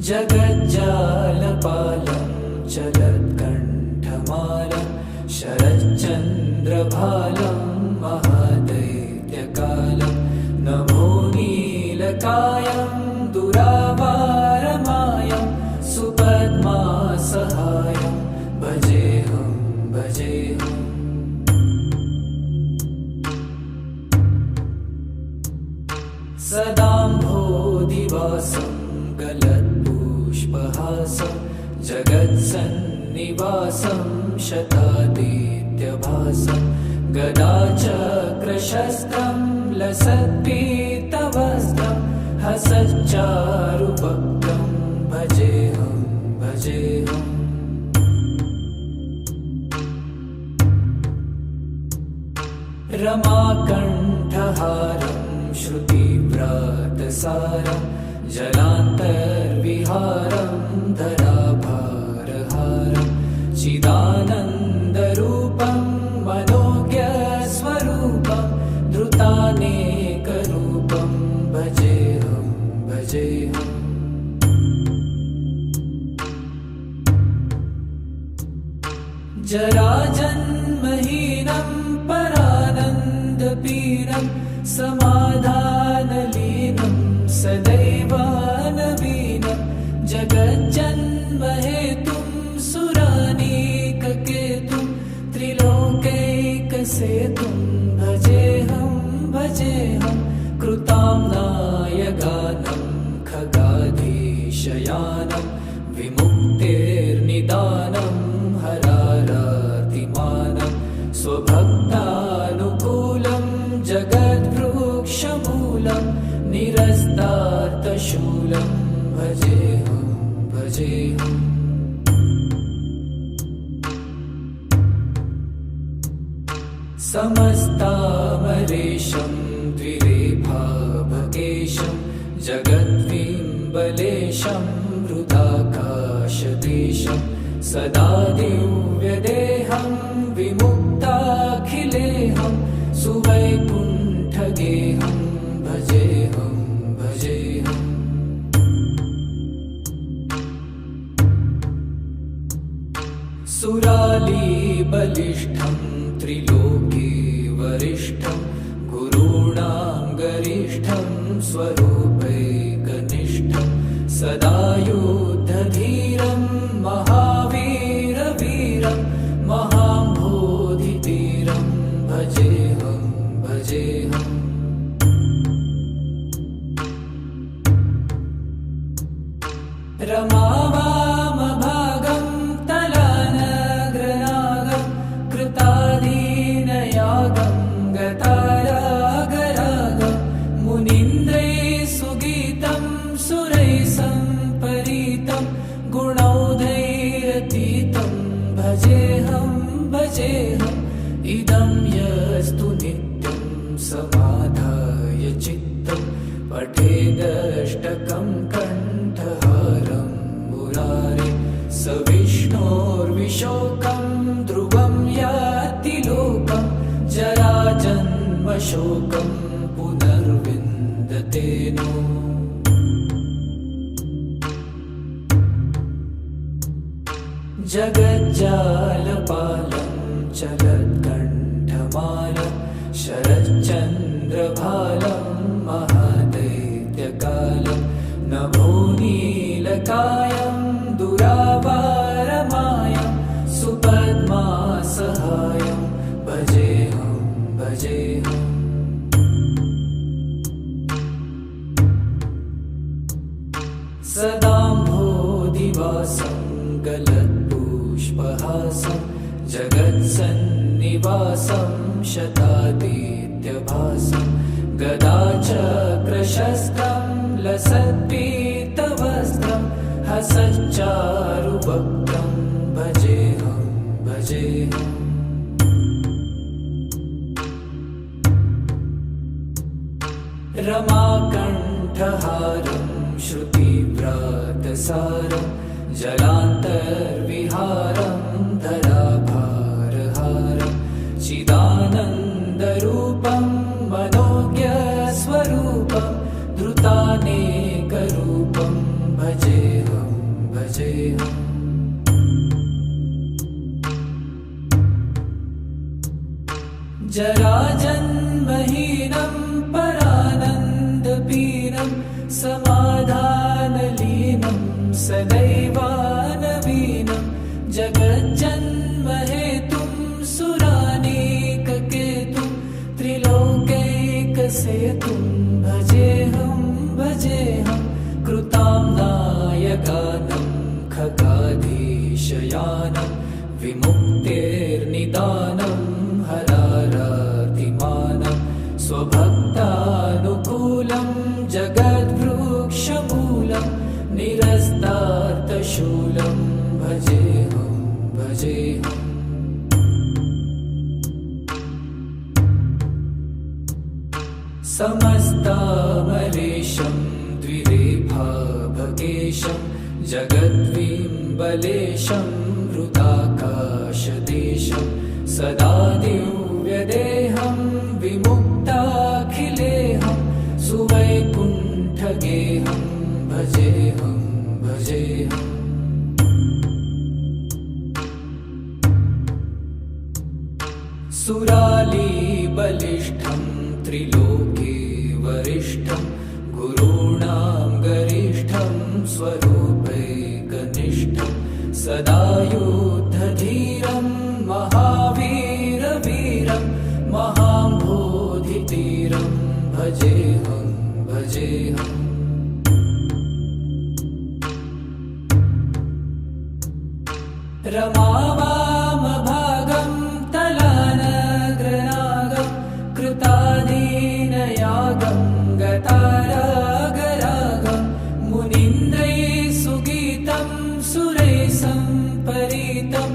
जगज्जालपालं चलत्कण्ठमालं शरच्चन्द्रभालं महादैत्यकालं नमो नीलकायं दुरावारमायं सुपद्मासहायं भजेऽहं भजेऽहम्। सदाम्भोधिवासं गलत्पुष्पहासं जगत्सन्निवासं शतादित्यभासं गदाचक्रशस्त्रं लसत्पीतवस्त्रं हसच्चारुभक्तं भजेऽहं भजेऽहम्। रमाकण्ठहारं श्रुतिव्रातसारं जलान्तर्विहारं धराभारहारं चिदानन्दरूपं मनोज्ञस्वरूपं धृतानेकरूपं भजेऽहं भजेऽहम्। जराजन्महीनं परानन्दपीनं समाधानलीनं सदैव नवीनं जगज्जन्महेतुं सुरानीककेतुं त्रिलोकैकसेतुं भजेऽहं भजेऽहं। कृताम्नायगानं खगाधीशयानं विमुक्तेर्निदानं हरारातिमानं स्वभक्तानुकूलं जगद्वृक्षमूलं निरस्तार्तशूलं भजेऽहं भजेऽहम्। समस्तामरेशं द्विरेफाभकेशं जगद्विम्बलेशं हृदाकाशदेशं सदा दिव्यदेहं विमुक्ताखिलेहं सुवैकुण्ठगेहं भजेऽहं भजेऽहम्। सुरालीबलिष्ठं त्रिलोकी वरिष्ठं गुरूणां गरिष्ठं स्वरूपैकनिष्ठं सदा युद्धधीरं महावीरवीरं महाम्भोधितीरं भजेऽहं भजेऽहम्। रमावामभागं तलानग्रनागं कृताधीनयागं गतारागरागं मुनीन्द्रैः सुगीतं सुरैः सम्परीतं गुणौघैरतीतं भजेऽहं भजेऽहम्। इदं यस्तु नित्यं समाधाय चित्तं पठेदष्टकं कण्ठहारं मुरारे स विष्णोर्विशोकं ध्रुवं याति लोकं जराजन्मशोकं पुनर्विन्दते नो। जगज्जालपालं चलत्कण्ठमालं शरच्चन्द्रभालं महादैत्यकालं नभो नीलकायं दुरावारमायं सुपद्मासहायं भजेऽहं भजेऽहम्। सदाम्भोधिवासं गलत्पुष्पहासं जगत्सन्निवासं शतादित्यभासं गदाचक्रशस्त्रं लसत्पीतवस्त्रं हसच्चारुभक्तं भजेऽहं भजेऽहम्। रमाकण्ठहारं श्रुतिव्रातसारं जलान्तर्विहारं धराभारहारं चिदानन्दरूपं मनोज्ञस्वरूपं धृतानेकरूपं भजेऽहं भजेऽहम् जराजन्महीनं परानन्दपीनं समाधानलीनं सदैवानवीनं जगज्जन्महेतुं सुरानीककेतुं त्रिलोकैकसेतुं भजेऽहं भजेऽहं कृताम्नायगानं खगाधीशयानं विमुक्तेर्निदानं हरारातिमानं स्वभक्तानुकूलं जगद्वृक्षमूलं निरस्तार्थशूलं भजेऽहं भजेऽहम् समस्तामरेशं द्विरेफाभकेशं जगद्विम्बलेशं हृदाकाशदेशं सदा दिव्यदेहं विमुक्ताखिलेहं सुवैकुण्ठगेहं भजेऽहं भजेऽहम् सुरालीबलिष्ठं त्रिलोके वरिष्ठं गुरूणां गरिष्ठं स्वरूपैकनिष्ठं सदा युद्धधीरं महावीरवीरं महाम्भोधितीरं भजेऽहं भजेऽहम् रमावामभागं तलानग्रनागं कृताधीनयागं गतारागरागं मुनीन्द्रैः सुगीतं सुरैः सम्परीतं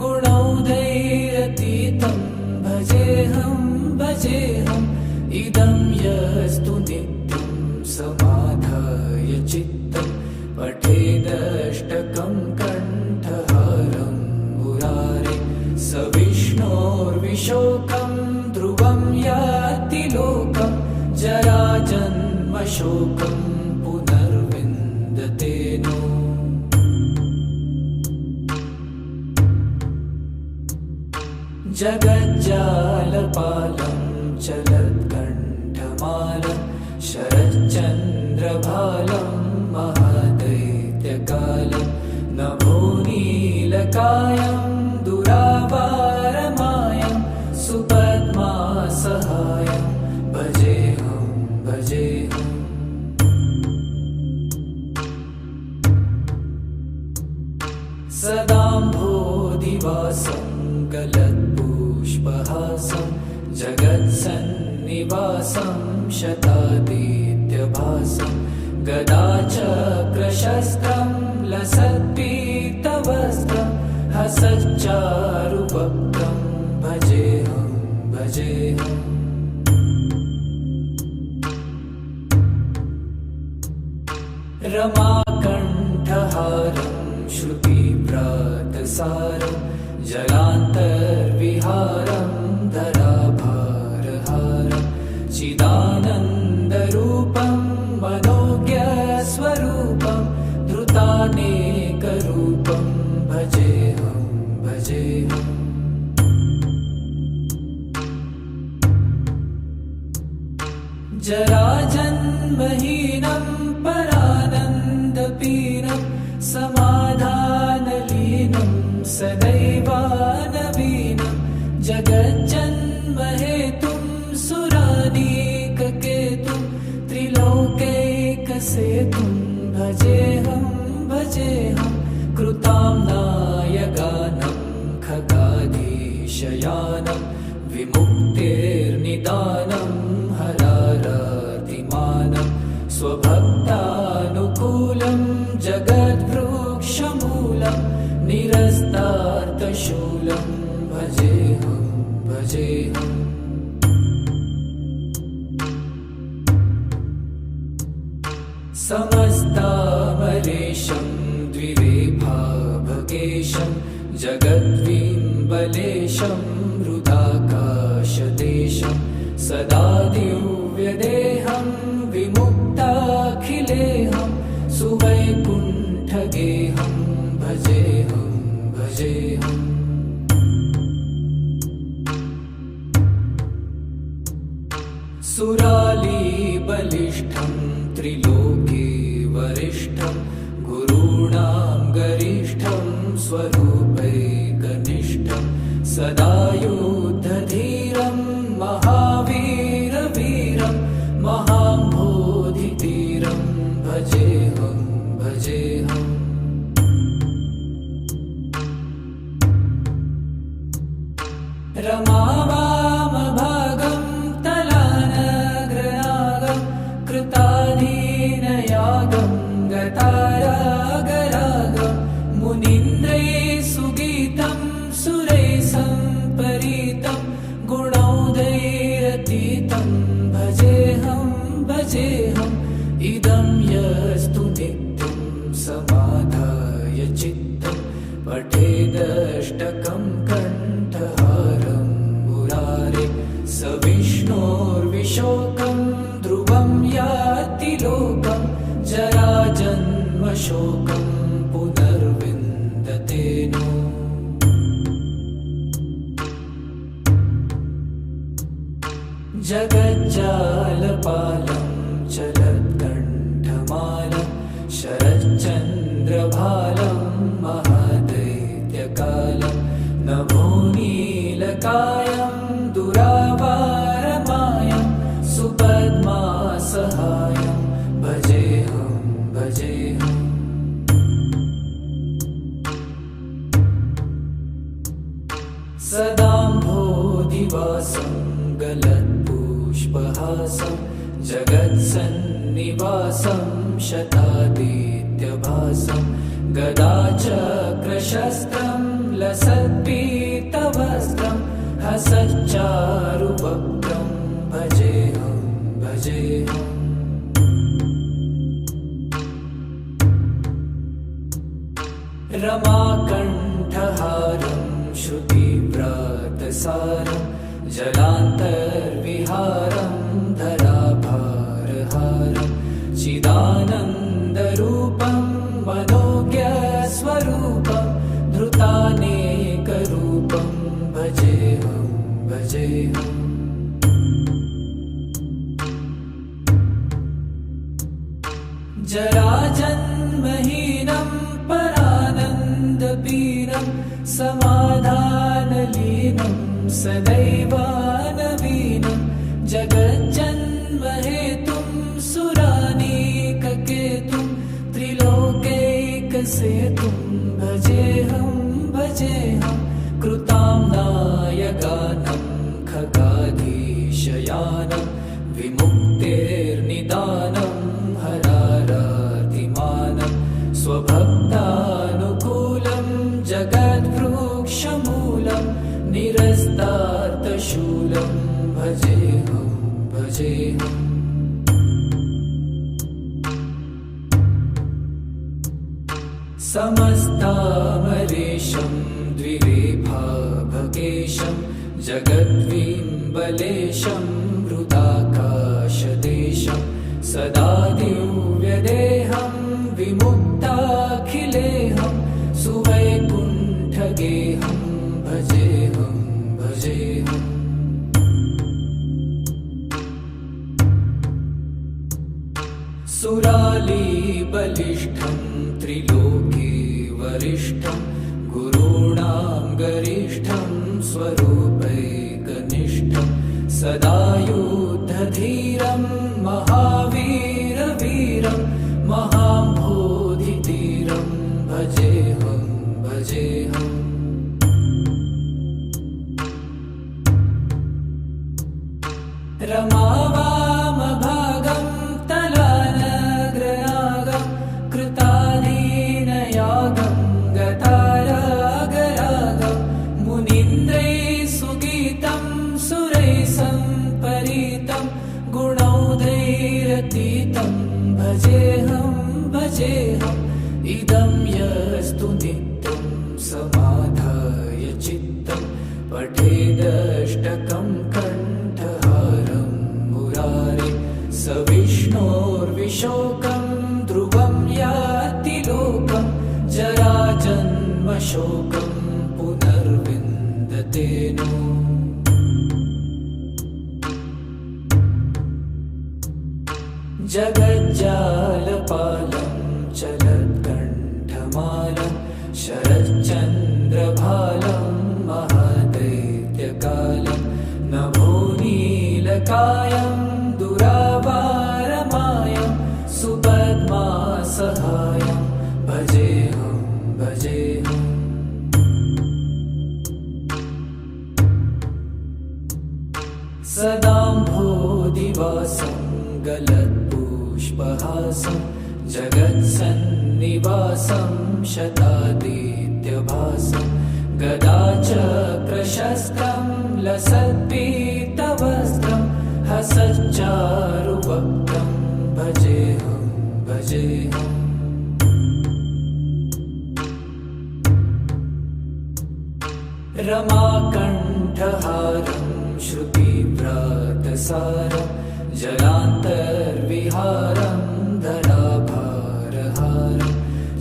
गुणौघैरतीतं भजेऽहं भजेऽहम् इदं यस्तु नित्यं समाधाय चित्तं पठेदष्टकं कण्ठहारं मुरारे स विष्णोर्विशोकं ध्रुवं याति लोकं जराजन्मशोकं पुनर्विन्दते नो जगज्जालपालं चलत्कण्ठमालं शरच्चन्द्रभालं महादैत्यकालं नभोनीलकायं दुरावारमायं सुपद्मासहायं भजेऽहं भजेऽहम् सदाम्भोधिवासं गलत्पुष्पहासं जगत्सन्निवासं शतादित्यभासं गदाचक्रशस्त्रं लसत्पीतवस्त्रं हसच्चारुवक्त्रं भजेऽहं भजेऽहम् रमाकण्ठहारं श्रुतिव्रातसारं जलान्तर्विहारं धराभारहारं चिदानन्दरूपं मनोज्ञस्वरूपं धृतानेकरूपं भजेऽहं भजेऽहम् जराजन्महीनं परानन्दपीनं समाधानलीनं सदैवानवीनं जगज्जन्महेतुं सुरानीककेतुं त्रिलोकैकसेतुं भजेऽहं भजेऽहं कृताम्नायगानं खगाधीशयानं विमुक्तेर्निदानं हरारातिमानं स्वभक्तानुकूलं जगद्वृक्षमूलं निरस्तार्थशूलं भजेऽहं भजेऽहम् समस्तामरेशं द्विरेफाभकेशं जगद्विम्बलेशं हृदाकाशदेशं सदा दिव्यदेहं विमुक्ताखिलेहं सुवैकुण्ठगेहं सुरालीबलिष्ठं त्रिलोके वरिष्ठं गुरूणां गरिष्ठं स्वरूपैकनिष्ठं सदा युद्धधीरं महावीरवीरं महाम्भोधितीरं भजेऽहं भजेऽहम्। रमावामभागं तलानग्रनागं कृताधीनयागं गतारागरागं मुनीन्द्रैः सुगीतं सुरैः सम्परीतं गुणौदैरतीतं भजेऽहं भजेऽहम्। इदं यस्तु नित्यं समाधाय चित्तं पठेदष्टकं कण्ठहारं मुरारे स विष्णोर्विशोकं ध्रुवं याति लोकं जराजन्मशोकं पुनर्विन्दते नो। जगज्जालपालं चलत्कण्ठमालं शरच्चन्द्रभालं महादैत्यकालं नभोनीलकायं दुरावारमायं सुपद्मासहायं भजेऽहं भजेऽहम्। सदाम्भोधिवासं गलत्पुष्पहासं जगत्सन्निवासं शतादित्यभासं गदाचक्रशस्त्रं लसत्पीतवस्त्रं हसच्चारुवक्त्रं भजेऽहं भजेऽहम्। रमाकण्ठहारं श्रुतिव्रातसारं जलान्तर्विहारं धराभारहारं चिदानन्दरूपं मनोज्ञस्वरूपं धृतानेकरूपं भजेऽहं भजेऽहम्। जराजन्महीनं परानन्दपीनं समाधानलीनं सदैवानवीनं जगज्जन्महेतुं सुरानीककेतुं त्रिलोकैकसेतुं भजेऽहं भजेऽहं। कृताम्नायगानं खगाधीशयानं विमुक्तेर्निदानं हरारातिमानं स्वभक्तानुकूलं जगद्वृक्षमूलं निरस्तार्तशूलं भजेऽहं भजेऽहम्। समस्तामरेशं द्विरेफाभकेशं जगद्विम्बलेशं हृदाकाशदेशं सदा दिव्यदेहं विमुक्ताखिलेहं सुवैकुण्ठगेहं भजेऽहं भजेऽहम्। सुरालीबलिष्ठं त्रिलोके वरिष्ठं गुरूणां गरिष्ठं स्वरूपैकनिष्ठं सदा युद्धधीरं महावीरवीरं महाम्भोधितीरं भजेऽहं भजेऽहम्। रमावामभागं तलानग्रनागं कृताधीनयागं गतारागरागं मुनीन्द्रैः सुगीतं सुरैः सम्परीतं गुणौदैरतीतं भजेऽहं भजेऽहम्। इदं यस्तु नित्यं समाधाय चित्तं पठेदष्टकं कण्ठहारं मुरारे स विष्णोर्विशोकं ध्रुवं याति लोकं जराजन्मशोकं पुनर्विन्दते नो। जगज्जालपालं चलत्कण्ठमालं शरच्चन्द्रभालं महादैत्यकालं नभोनीलकायं दुरावारमायं सुपद्मासहायं भजेऽहं भजेऽहम्। सदाम्भोदिवासं गलत्पुष्पहासं जगत्सन्निवासं शतादित्यभासं गदाचक्रशस्त्रं लसत्पीतवस्त्रं हसच्चारुवक्त्रं भजेऽहं भजेऽहम्। रमाकण्ठहारं श्रुतिव्रातसारं जलान्तर्विहारं धराभारहारं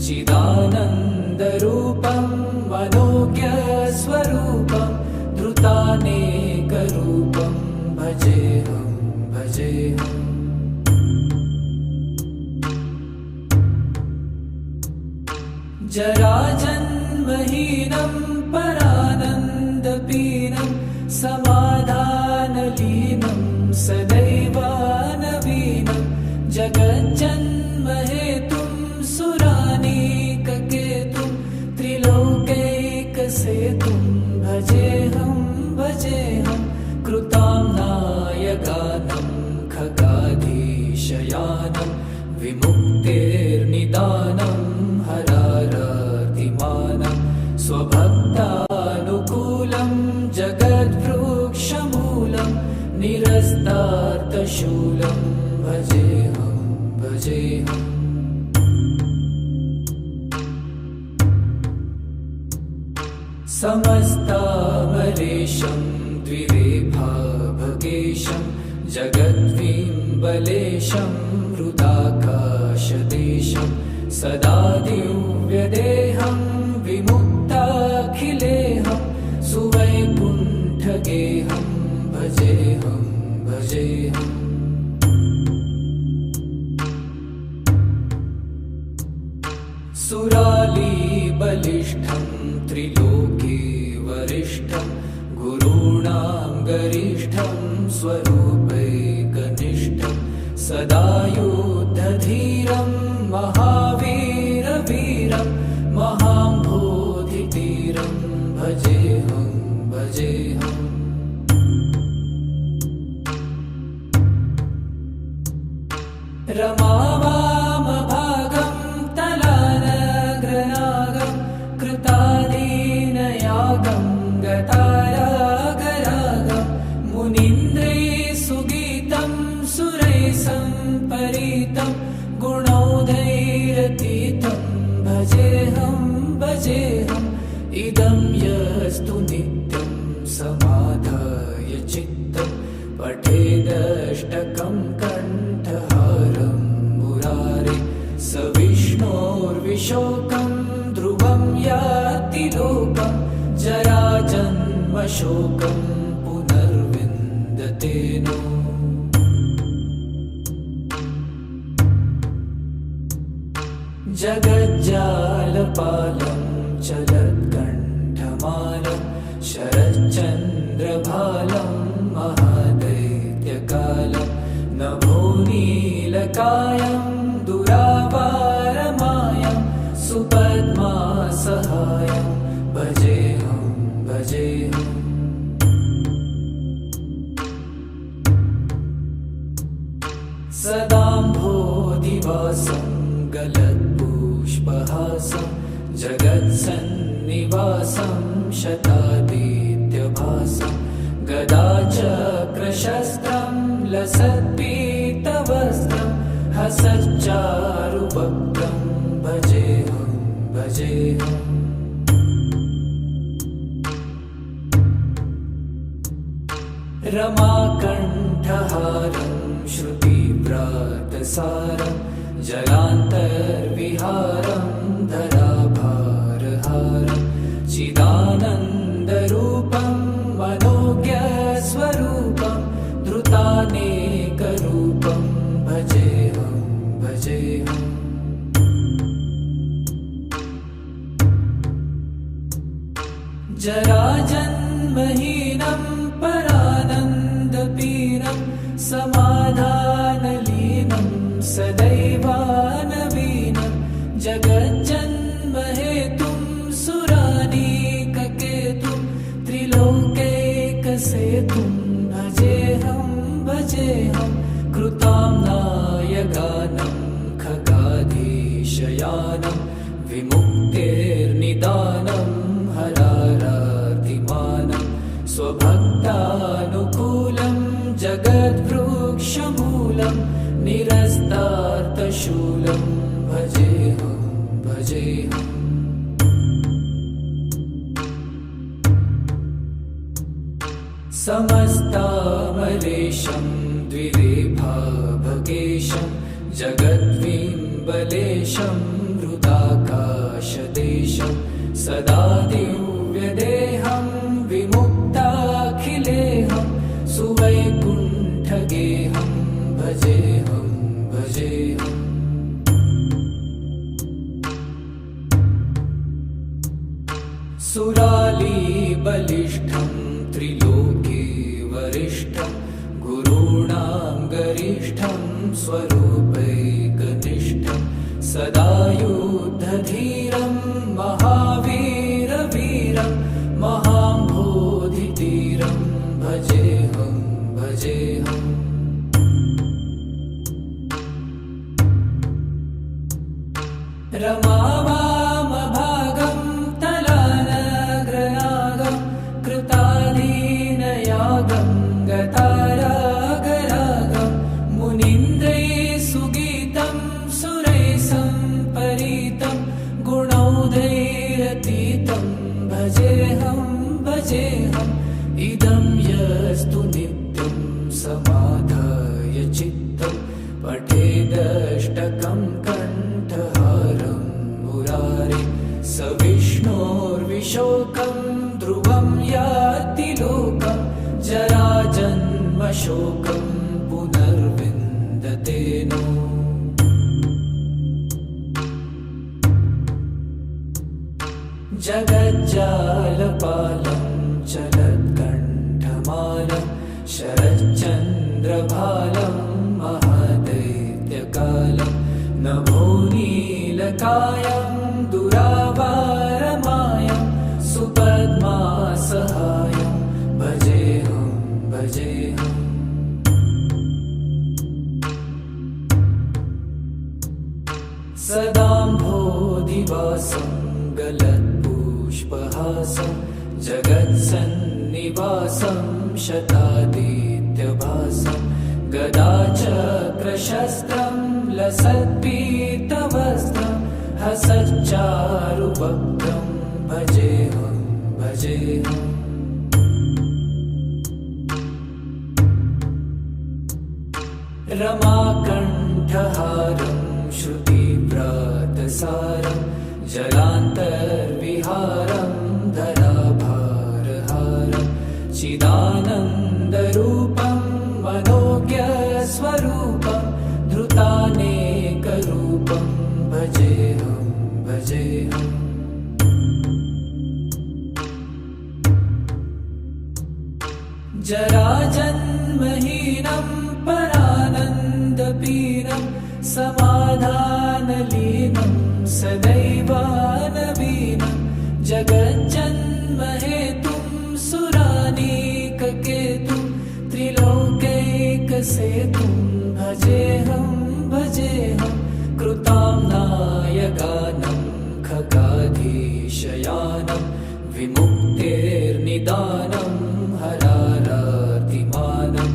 चिदानन्दरूपं मनोज्ञस्वरूपं धृतानेकरूपं भजेऽहं भजेऽहम्। जराजन्महीनं परानन्दपीनं समाधानलीनं सदैवानवीनं जगज्जन्महेतुं सुरानीककेतुं त्रिलोकैकसेतुं भजेऽहं भजेऽहं। कृताम्नायगानं खगाधीशयानं विमुक्तेर्निदानं हरारातिमानं स्वभक्तानुकूलं जगद्वृक्षमूलं निरस्तार्थशूलं भजेऽहं भजेऽहम्। समस्तामरेशं द्विरेफाभगेशं जगद्विम्बलेशं हृदाकाशदेशं सदा दिव्यदेहं विमुक्ताखिलेहं सुवैकुण्ठगेहं भजेऽहं भजेऽहम्। सुरालीबलिष्ठं त्रिलोके वरिष्ठं गुरूणां गरिष्ठं स्वरूपैकनिष्ठं सदा युद्धधीरं महावीरवीरं महाम्भोधितीरं भजेऽहं भजेऽहम्। रमावामभागं तलानग्रनागं कृतादीनयागं गतारागरागं मुनीन्द्रैः सुगीतं सुरैः सम्परीतं गुणौघैरतीतं भजेऽहं भजेऽहम्। इदं यस्तु नित्यं समाधाय चित्तं पठेदष्टकं कण्ठहारं मुरारे स विष्णोर्विशोकं ध्रुवं याति लोकं जराजन्मशोकं पुनर्विन्दते नो। जगज्जालपालं चलत्कण्ठमालं शरच्चन्द्रभालं महादैत्यकालं नभोनीलकायं दुरावारमायं सुपद्मासहायं भजेऽहं भजेऽहम्। सदाम्भोदिवासं गलत्पुष्पहासं जगत्सन्निवासं शतादित्यभासं गदाचक्रशस्त्रं लसत्पीतवस्त्रं हसच्चारुवक्त्रं भजेऽहं भजेऽहम्। रमाकण्ठहारं श्रुतिव्रातसारं जलान्तर्विहारं धराभारहारं चिदानन्दरूपं मनोज्ञस्वरूपं धृतानेकरूपं भजेऽहं जराजन्महीनं परानन्दपीनं समाधानलीनं सदैवानवीनं जगज्जन्महेतुं सुरानीककेतुं त्रिलोकैकसेतुं भजेऽहं कृताम्नायगानं खगाधीशयानं विमुक्तेर्निदानं हरारातिमानं स्वभक्तानुकूलं जगद्वृक्षमूलं निरस्तार्थशूलं भजेऽहं समस्तामलेशं द्विरेफाभगेशं जगद्विम्बलेशं हृदाकाशदेशं सदा दिव्यदेहं विमुक्ताखिलेहं सुवैकुण्ठगेहं भजेऽहं सुरालीबलिष्ठं त्रिलोके वरिष्ठं गुरूणां गरिष्ठं स्वरूपैकनिष्ठं सदा युद्धधीरं महावीरवीरं महाम्भोधितीरं भजेऽहं रमावामभागं तलानग्रनागं कृताधीनयागं गतारागरागं मुनीन्द्रैः सुगीतं सुरैः सम्परीतं गुणौघैरतीतं भजेऽहं इदं यस्तु नित्यं समाधाय चित्तं पठेदष्टकं कण्ठहारं मुरारे स विष्णोर्विशोकं ध्रुवं याति लोकं जराजन्मशोकं पुनर्विन्दते नो जगज्जालपालं चलत्कण्ठमालं शरच्चन्द्रभालं महादैत्यकालं नभोनीलकायं दुरावारमायं सुपद्मासहायं भजेऽहं सदाम्भोधिवासं गलत्पुष्पहासं जगत्सन्निवासं शतादित्यभासं गदाचक्रशस्त्रं लसत्पीतवस्त्रं हसच्चारुवक्त्रं भजेऽहं रमाकण्ठहारं श्रुतिव्रातसारं जलान्तर्विहारं धराभारहारं चिदानन्दरूपं मनोज्ञस्वरूपं धृतानेकरूपं भजेऽहं जराजन्महीनं परानन्दपीनं समाधानलीनं सदैवानवीनं जगज्जन्महेतुं सुरानीककेतुं त्रिलोकैकसेतुं भजेऽहं कृताम्नायगानं खगाधीशयानं विमुक्तेर्निदानं हरारातिमानं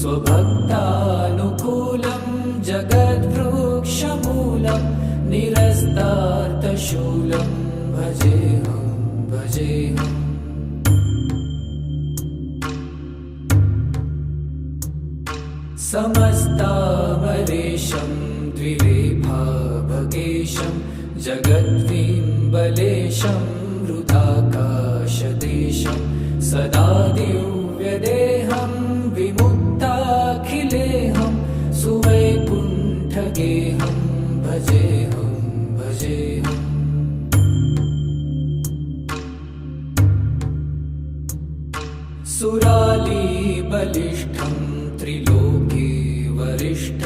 स्वभक्तानुकूलं जगद्वृक्षमूलं निरस्तार्थशूलं भजेऽहं समस्तामलेशं द्विरेफाभगेशं जगद्विम्बलेशं हृदाकाशदेशं सदा दिव्यदेहं विमुक्ताखिलेहं सुवैकुण्ठगेहं भजेऽहं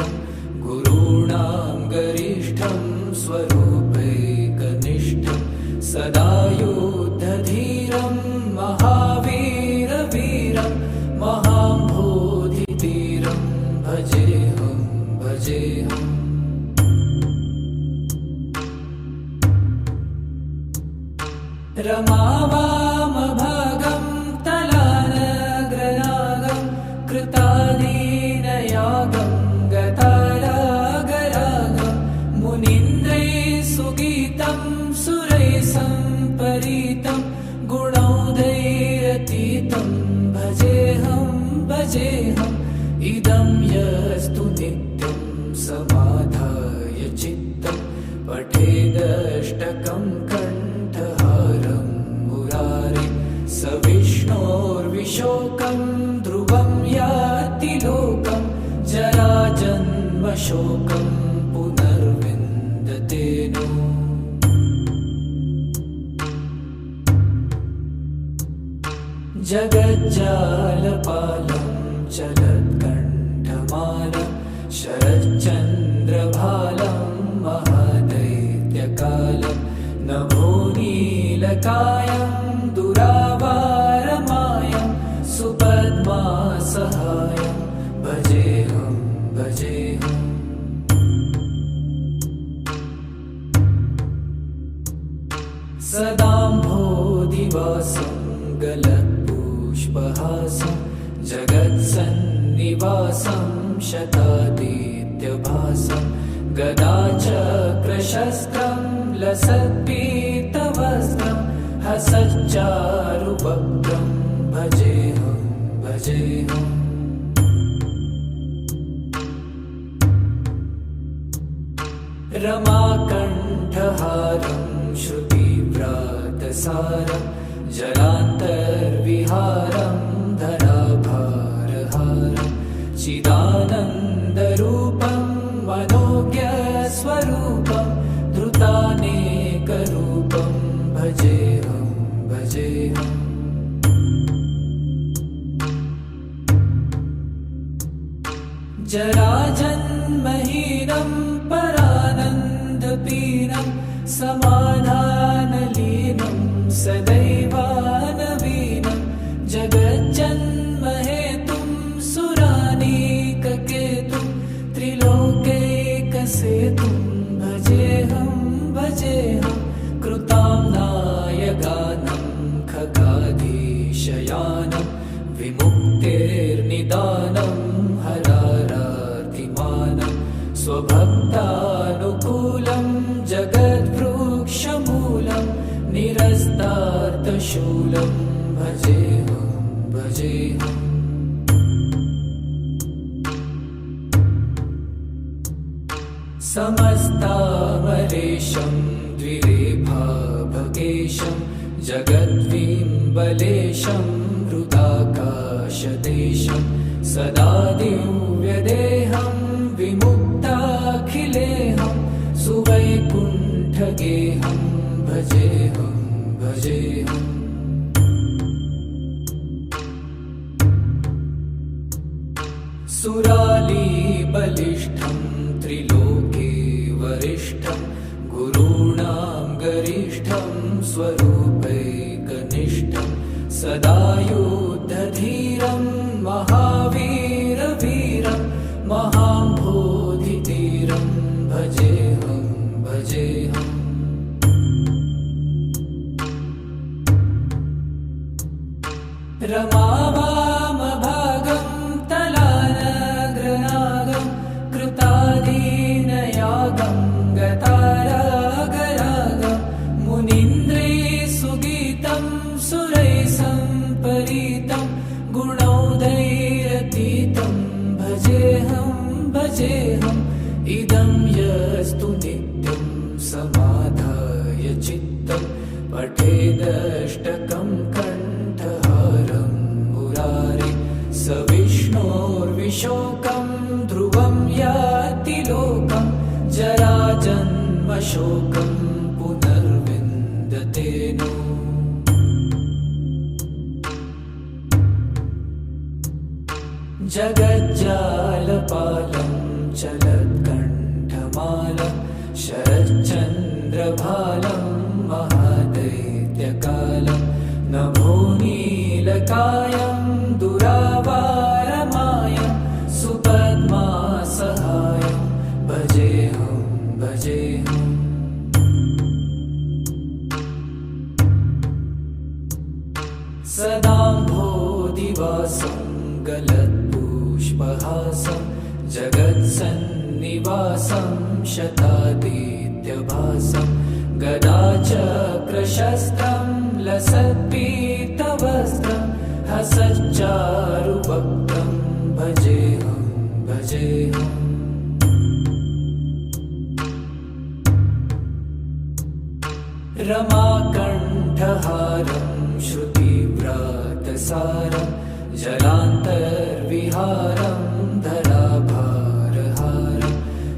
वरिष्ठं गुरूणां गरिष्ठं स्वरूपैकनिष्ठं सदा युद्धधीरं महावीरवीरं महाम्भोधितीरं भजेऽहं भजेऽहम्। रमावामभागं तलानग्रनागं कृतादीनयागं गतारागरागं मुनीन्द्रैः सुगीतं सुरैः सम्परीतं गुणौघैरतीतं भजेऽहं भजेऽहम्। इदं यस्तु नित्यं समाधाय चित्तं पठेदष्टकं कण्ठहारं मुरारे स विष्णोर्विशोकं ध्रुवं याति लोकं जराजन्मशोकं पुनर्विन्दते नो। जगज्जालपालं चलत्कण्ठमालं शरच्चन्द्रभालं महादैत्यकालं नभोनीलकायं दुरावारमायं सुपद्मासहायं भजेऽहं भजेऽहम्। सदाम्भोधिवासं गलत्पुष्पहासं जगत्सन्निवासं शतादित्यभासं गदाचक्रशस्त्रं लसत्पीतवस्त्रं हसच्चारुवक्त्रं भजेऽहं भजेऽहम्। रमाकण्ठहारं श्रुतिव्रातसारं जलान्तर्विहारं धराभारहारं चिदानन्दरूपं मनोज्ञस्वरूपं धृतानेकरूपं भजेऽहं भजेऽहम्। जराजन्महीनं परानन्दपीनं समाधानलीनं सदैवानवीनं जगज्जन्महेतुं सुरानीककेतुं त्रिलोकैकसेतुं भजेऽहं भजेऽहं। कृतां नायगानं खगाधीशयानं विमुक्तेर्निदानं हरारार्तिमानं स्वभक्तानुकूलं जगद्वृक्षमूलं निरस्तार्थशूलं भजेऽहं भजेऽहम्। समस्तामरेशं द्विरेफाभकेशं जगद्विम्बलेशं हृदाकाशदेशं सदा दिव्यदेहं विमुक्ताखिलेऽहं सुवैकुण्ठगेहं भजेऽहं भजेऽहम्। सुरालीबलिष्ठं त्रिलोके वरिष्ठं गुरूणां गरिष्ठं स्वरूपैकनिष्ठं सदा युद्धधीरं महावीरवीरं महाम्भोधितीरं भजेऽहं भजेऽहम्। रमावामभागं तलानग्रनागं कृतादीनयागं गतारागरागं मुनीन्द्रैः सुगीतं सुरैः सम्परीतं गुणौघैरतीतं भजेऽहं भजेऽहम्। इदं यस्तु नित्यं समाधाय चित्तं पठेदष्टकं कण्ठहारं मुरारे स विष्णोर्विशोकं ध्रुवं याति लोकं जराजन्मशोकं पुनर्विन्दते नो। जगज्जालपालं चलत्कण्ठमालं शरच्चन्द्रभालं महादैत्यकालं नभोनीलकायं दुरावारमायं सुपद्मासहायं भजेऽहं भजेऽहम् सदाम्भोदिवासं गलत्पुष्पहासं जगत्सन्निवासं शतादित्यभासं गदाचक्रशस्त्रं लसत्पीतवस्त्रं हसच्चारुवक्त्रं भजेऽहं भजेऽहम् रमाकण्ठहारं श्रुतिव्रातसारं जलान्तर्विहारं धराभारहारं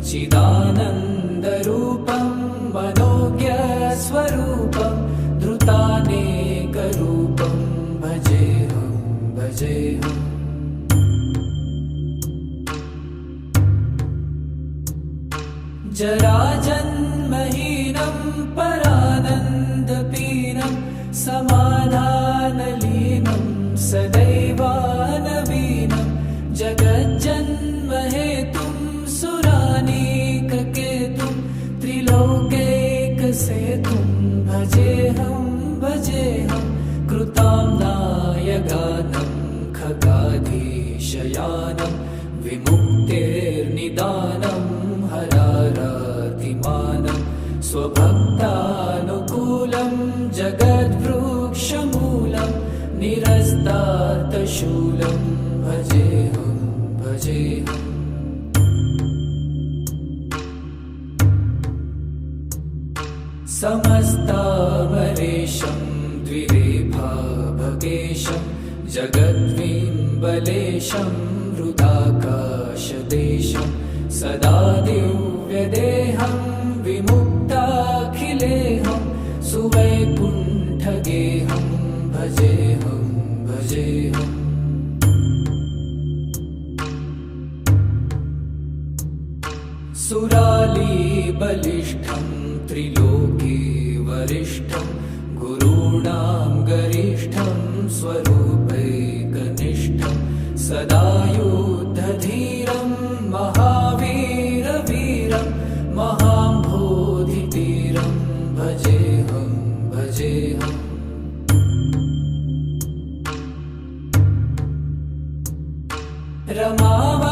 चिदानन्दरूपं मनोज्ञस्वरूपं धृतानेकरूपं भजेऽहं भजेऽहम् जराजन्महीनं परानन्दपीनं समाधानलीनं सदैवानवीनं जगज्जन्महेतुं सुरानीककेतुं त्रिलोकैकसेतुं भजेऽहं भजेऽहं कृताम्नायगानं खगाधीशयानं विमुक्तेर्निदानं हरारातिमानं स्वभक्तानुकूलं जगद्वृक्षमूलं निरस्तार्तशूलं भजेऽहं भजेऽहम् समस्तामरेशं द्विरेफाभगेशं जगद्विम्बलेशं हृदाकाशदेशं सदा दिव्यदेहं विमुक्ताखिलेहं सुवैकुण्ठगेहं भजेऽहं भजेऽहम् सुरालीबलिष्ठं त्रिलोकी वरिष्ठं गुरूणां गरिष्ठं स्वरूपैकनिष्ठं सदा युद्धधीरं महावीरवीरं महाम्भोधितीरं भजेऽहं भजेऽहम्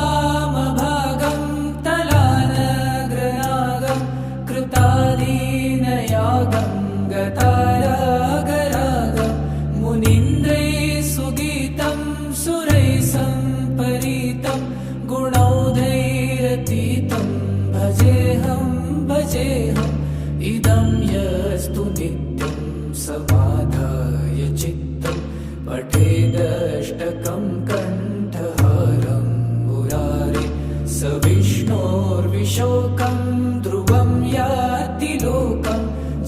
रमावामभागं तलानग्रनागं कृतादीनयागं गतारागरागं मुनीन्द्रैः सुगीतं सुरैः सम्परीतं गुणौधैरतीतं भजेऽहं भजेऽहम् इदं यस्तु नित्यं समाधाय चित्तं पठेदष्टकं कण्ठहारं मुरारे स विष्णोर्विशोकं ध्रुवं याति लोकं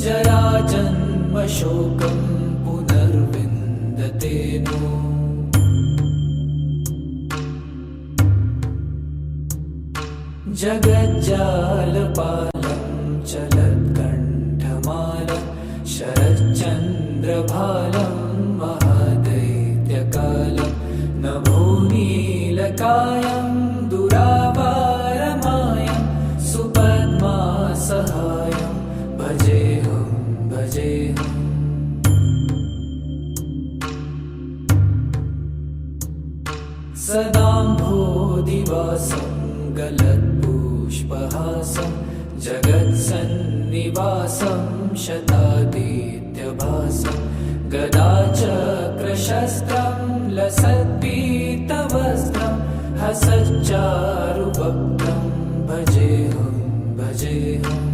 जराजन्मशोकं पुनर्विन्दते नो जगज्जालपालं चलत्कण्ठमालं शरच्चन्द्रभालं महादैत्यकालं नभोनीलकायं दुरावारमायं सुपद्मासहायं भजेऽहं भजेऽहम् सदाम्भोदिवासं गलत्पुष्पहासं जगत्सन्निवासं शतादित्यभासं गदाचक्रशस्त्रं लसत्पीतवस्त्रं हसच्चारुवक्त्रं भजेऽहं भजेऽहम्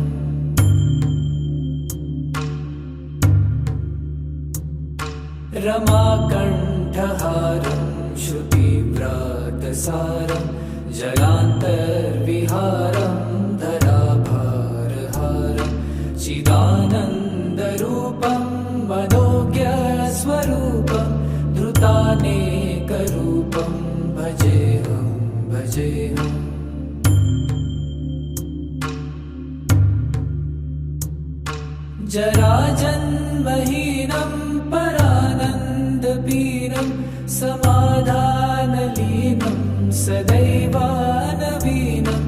रमाकण्ठहारं श्रुतिव्रातसारं जलान्तर्विहारं धराभारहारं चिदानन्दरूपं मनोज्ञस्वरूपं धृतानेकरूपं भजेऽहं भजेऽहम् जराजन्महीनं परानन्दपीनं समाधानलीनं सदैवानवीनं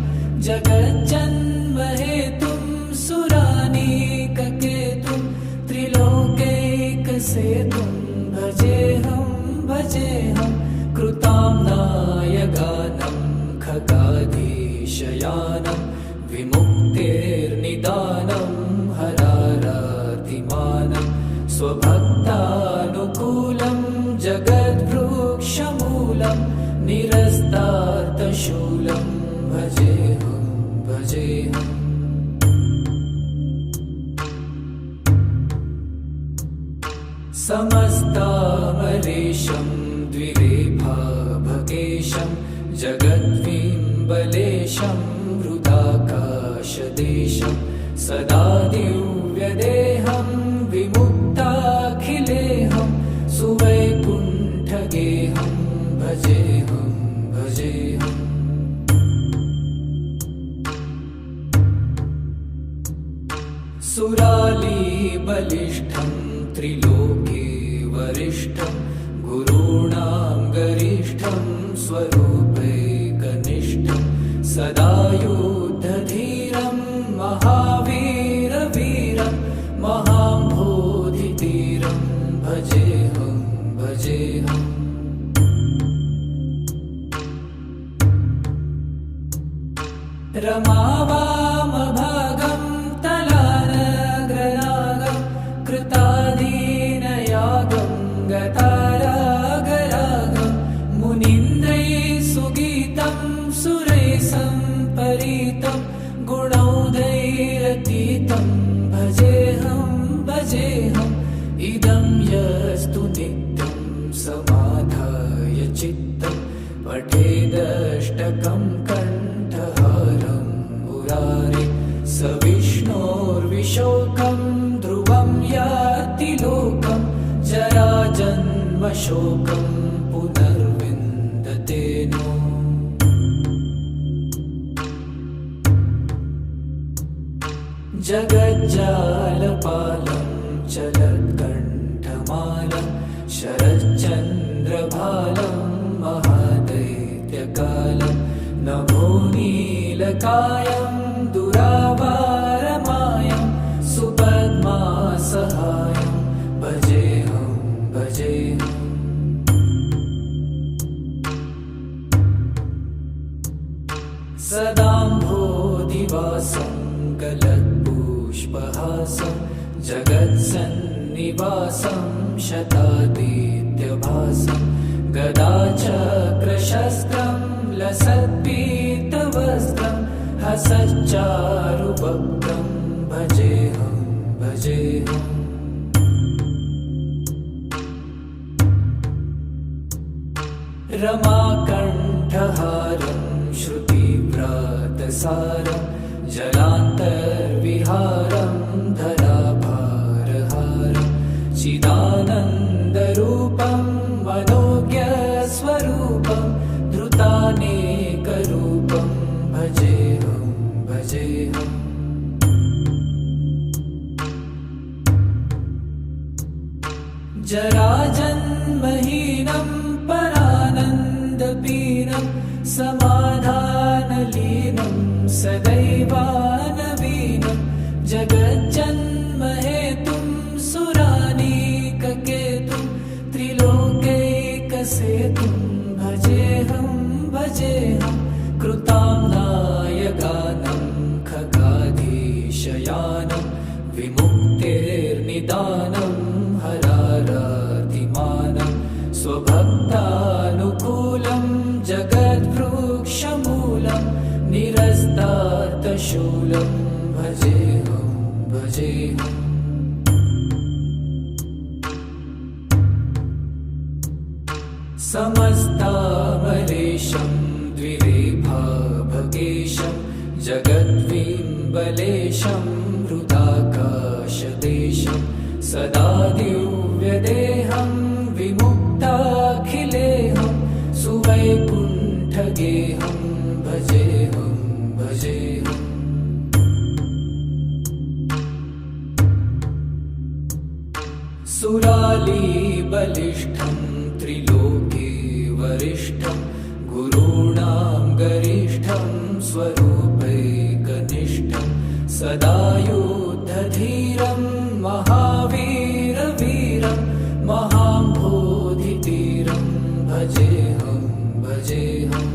जगज्जन्महेतुं सुरानीककेतुं त्रिलोकैकसेतुं भजेऽहं कृताम्नाय गानं खगाधीशयानं विमुक्तेर्निदानं हरारातिमानं स्वभक्तानुकूलं जगद्वृक्षमूलं निरस्तार्थशूलं भजेऽहं समस्तामरेशं द्विरेफाभकेशं जगद्विम्बलेशं हृदाकाशदेशं सदा दिव्यदेहं विमुक्ताखिलेहं सुवैकुण्ठगेहं भजेऽहं सुरालीबलिष्ठं त्रिलोके वरिष्ठं गुरूणां गरिष्ठं स्वरूपैकनिष्ठं सदा युद्धधीरं महावीरवीरं महाम्भोधितीरं भजेऽहं रमावामभागं तलानग्रनागं कृताधीनयागं गतारागरागं मुनीन्द्रैः सुगीतं सुरैः सम्परीतं गुणौघैरतीतं भजेऽहं इदं यस्तु नित्यं समाधाय चित्तं पठेदष्टकं कण्ठहारं मुरारे स विष्णोर्विशोकं ध्रुवं याति लोकं जराजन्मशोकं पुनर्विन्दते नो जगज्जालपालं चलत्कण्ठमालं शरच्चन्द्रभालं महादैत्यकालं नभोनीलकायं दुरावारमायं सुपद्मासहायं भजेऽहं सदाम्भोधिवासं गलत्पुष्पहासं जगत्सन्निवासं शतादित्यभासं गदाचक्रशस्त्रं लसत्पीतवस्त्रं हसच्चारुवक्त्रं भजेऽहं रमाकण्ठहारं श्रुतिव्रातसारं जलान्तर्विहारं धराभारहारं चिदानन्दरूपं मनोज्ञस्वरूपं धृतानेकरूपं भजेऽहं जराजन्महीनं परानन्दपीनं समाधानलीनं सदैवानवीनं जगज्जन्महेतुं सुरानीककेतुं त्रिलोकैकसेतुं भजेऽहं कृताम्नाय गानं खगाधीशयानं विमुक्तेर्निदानं हरारातिमानं स्वभक्तानुकूलं जगद्वृक्षमूलं निरस्तार्थशूलं भजेऽहं समस्तामरेशं द्विरेफाभकेशं जगद्विम्बलेशं हृदाकाशदेशं सदा दिव्यदेहं विमुक्ताखिलेहं सुवैकुण्ठगेहं भजेऽहं। सुरालीबलिष्ठं त्रिलोके वरिष्ठं गुरूणां गरिष्ठं स्वरूपैकनिष्ठं सदा युद्धधीरं महावीरवीरं महाम्भोधितीरं भजेऽहं भजेऽहम्।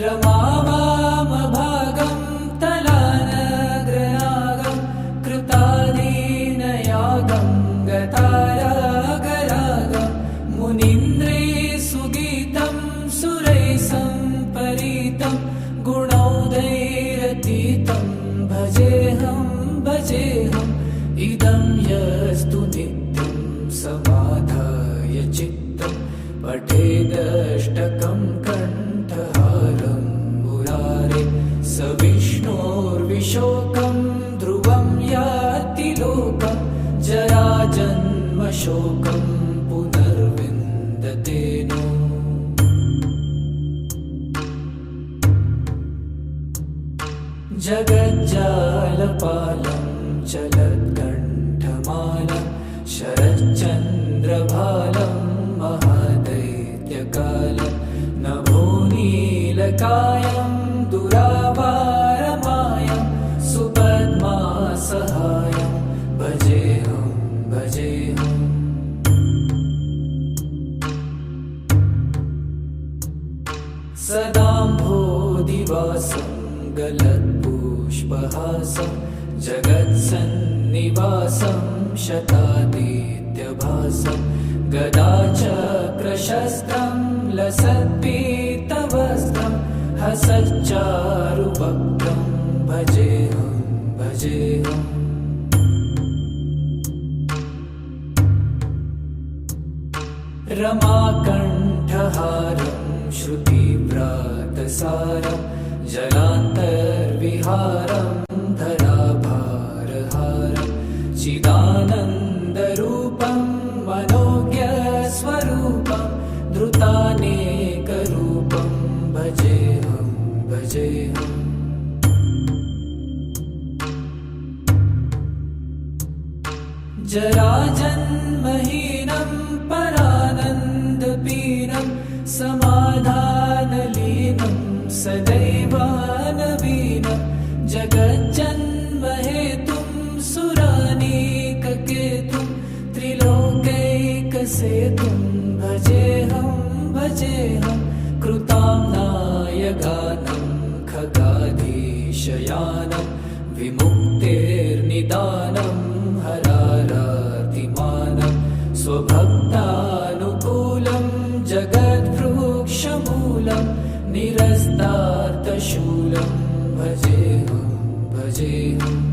रमावामभागं तलानग्रनागं कृतादीनयागं गतारागरागं मुनीन्द्रैः सुगीतं सुरैः सम्परीतं गुणौघैरतीतं भजेऽहं भजेऽहम्। इदं यस्तु नित्यं समाधाय चित्तं पठेदष्टकं कण्ठहारं मुरारे स विष्णोर्विशोकं ध्रुवं याति लोकं जराजन्मशोकं पुनर्विन्दते नो। जगज्जालपालं चलत्कण्ठमालं शरच्चन्द्रभालं महादैत्यकालं नभोनीलकायं दुरावारमायं सुपद्मासहायं भजेऽहं भजेऽहम्। सदाम्भोधिवासं गलत्पुष्पहासं जगत्सन्निवासं शतादित्यभासं गदाचक्रशस्त्रं लसत्पीतवस्त्रं हसच्चारुवक्त्रं भजेऽहं भजेऽहम्। रमाकण्ठहारं श्रुतिव्रातसारं जलान्तर्विहारं धराभारहारं चिदानन्दरूपं मनोज्ञस्वरूपं धृतानेकरूपं भजेऽहं भजेऽहम्। जराजन्महीनं परानन्दपीनं समाधानलीनं सदैवानवीनं जगज्जन्महेतुं सुरानीककेतुं त्रिलोकैकसेतुं भजेऽहं भजेऽहं। कृताम्नायगानं खगाधीशयानं विमुक्तेर्निदानं हरारातिमानं स्वभक्तानुकूलं जगद्वृक्षमूलं निरस्तार्थशूलं भजेऽहं भजेऽहम्।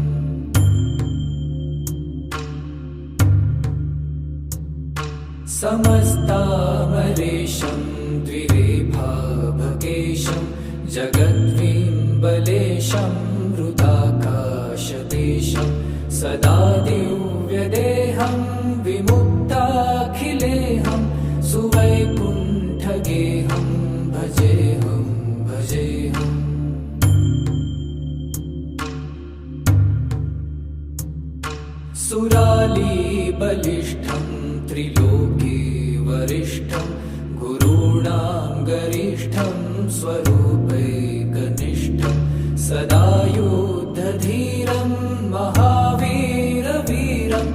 समस्तामरेशं द्विरेफाभकेशं जगद्विम्बलेशं हृदाकाशदेशं सदा दिव्यदेहं विमुक्ताखिलेहं सुवैकुण्ठगेहं भजेऽहं भजेऽहम्। सुरालीबलिष्ठं त्रिलोके वरिष्ठं गुरूणां गरिष्ठं स्वरूपैकनिष्ठं सदा युद्धधीरं महावीरवीरं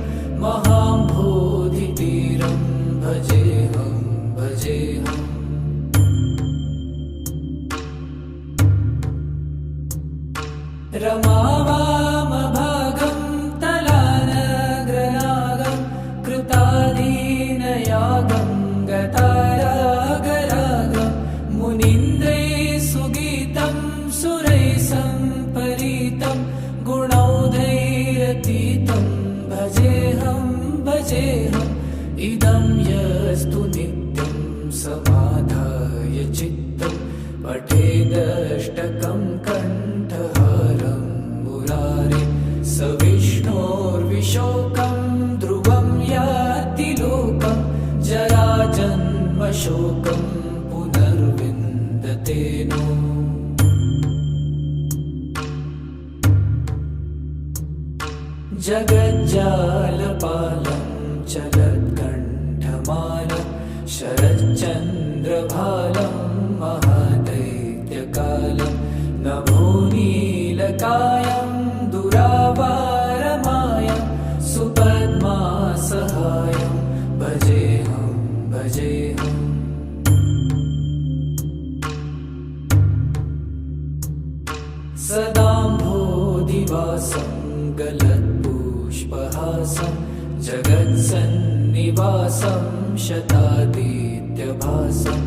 महाम्भोधितीरं भजेऽहं भजेऽहम्। रमावामभागं तलानग्रनागं कृतादीनयागं गतारागरागं मुनीन्द्रैः सुगीतं सुरैः सम्परीतं गुणौघैरतीतं भजेऽहं भजेऽहम्। इदं यस्तु नित्यं समाधाय चित्तं पठेदष्टकं कण्ठहारं मुरारे स विष्णोर्विशोकं ध्रुवं याति लोकं जराजन्मशोकं पुनर्विन्दते नो। जगज्जालपालं चलत्कण्ठमालं शरच्चन्द्रभालं महादैत्यकालं नभोनीलकायं दुरावारमायं सुपद्मासहायं भजेऽहं भजेऽहम् सदाम्भोधिवासं गलत्पुष्पहासं जगत्सन्निवासं शतादित्यभासं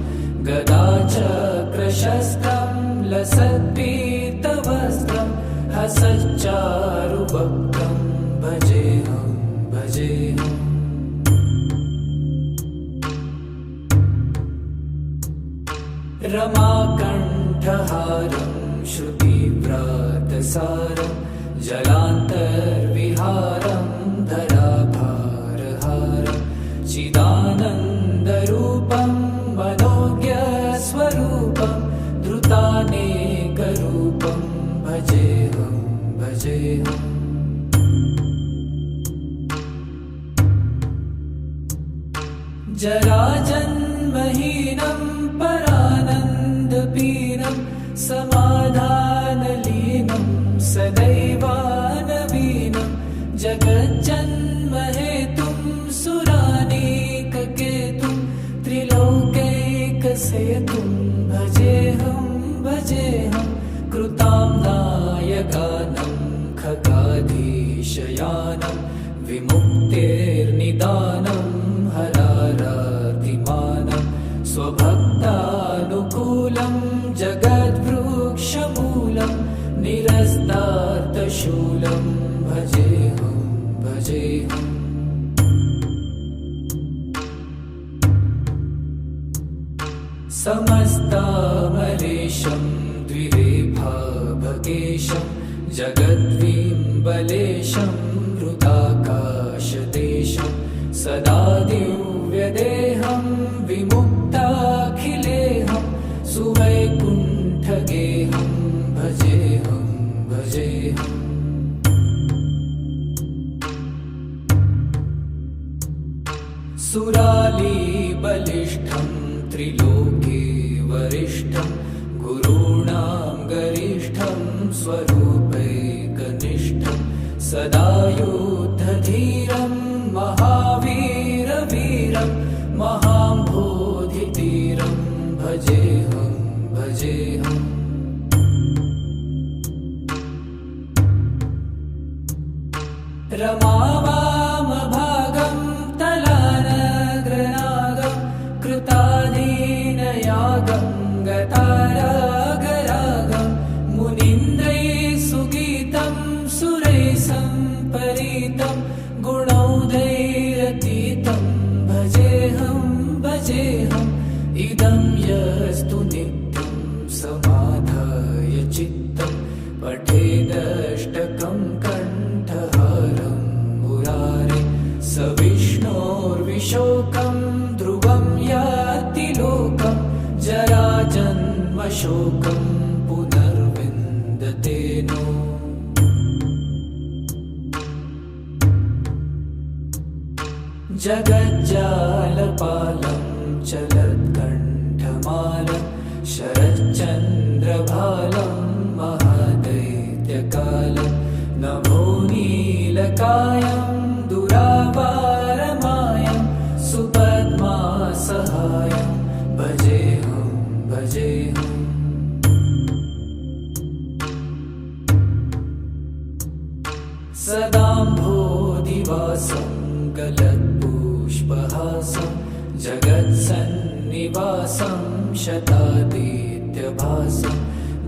गदाचक्रशस्त्रं लसत्पीतवस्त्रं हसच्चारुभक्तं भजेऽहं भजेऽहम् रमाकण्ठहारं श्रुतिव्रातसारं जलान्तर्विहारं धराभारहारं चिदानन्दरूपं मनोज्ञस्वरूपं धृतानेकरूपं भजेऽहं भजेऽहम् जराजन्महीनं परानन्दपीनं समाधानलीनं सदैवानवीनं जगज्जन्महेतुं सुरानीककेतुं त्रिलोकैकसेतुं भजेऽहं भजेऽहं कृतां नायगानं खगाधीशयानं विमुक्तेर्निदानं हरारातिमानं स्वभक्तानुकूलं जगद्वृक्षमूलं निरस्तार्थशूलं भजेऽहं भजेऽहम् समस्तामरेशं द्विरेफाभकेशं जगद्विम्बलेशं हृदाकाशदेशं सदा दिव्यदेहं विमुक्ताखिलेहं सुवैकुण्ठगेहं भजेऽहं भजेऽहम् सुरालीबलिष्ठं त्रिलोके वरिष्ठं गुरूणां गरिष्ठं स्वरूपैकनिष्ठं सदा युद्धधीरं महावीरवीरं महाम्भोधितीरं भजेऽहं भजेऽहम् रमावामभागं तलानग्रनागं कृताधीनयागं गतारागरागं मुनीन्द्रैः सुगीतं सुरैः सम्परीतं गुणौघैरतीतं भजेऽहं भजेऽहम् इदं यस्तु नित्यं समाधाय चित्तं पठेदष्टकं कण्ठहारं मुरारे स विष्णोर्विशोकं ध्रुवं याति लोकं जराजन्मशोकं पुनर्विन्दते नो जगज्जालपालं चलत्कण्ठमालं शरच्चन्द्रभालं महादैत्यकालं नभोनीलकायं दुरावारमायं सुपद्मासहायं भजेऽहं भजेऽहम् सदाम्भोधिवासं गलत्पुष्पहासं जगत्सन्निवासं शतादित्यभासं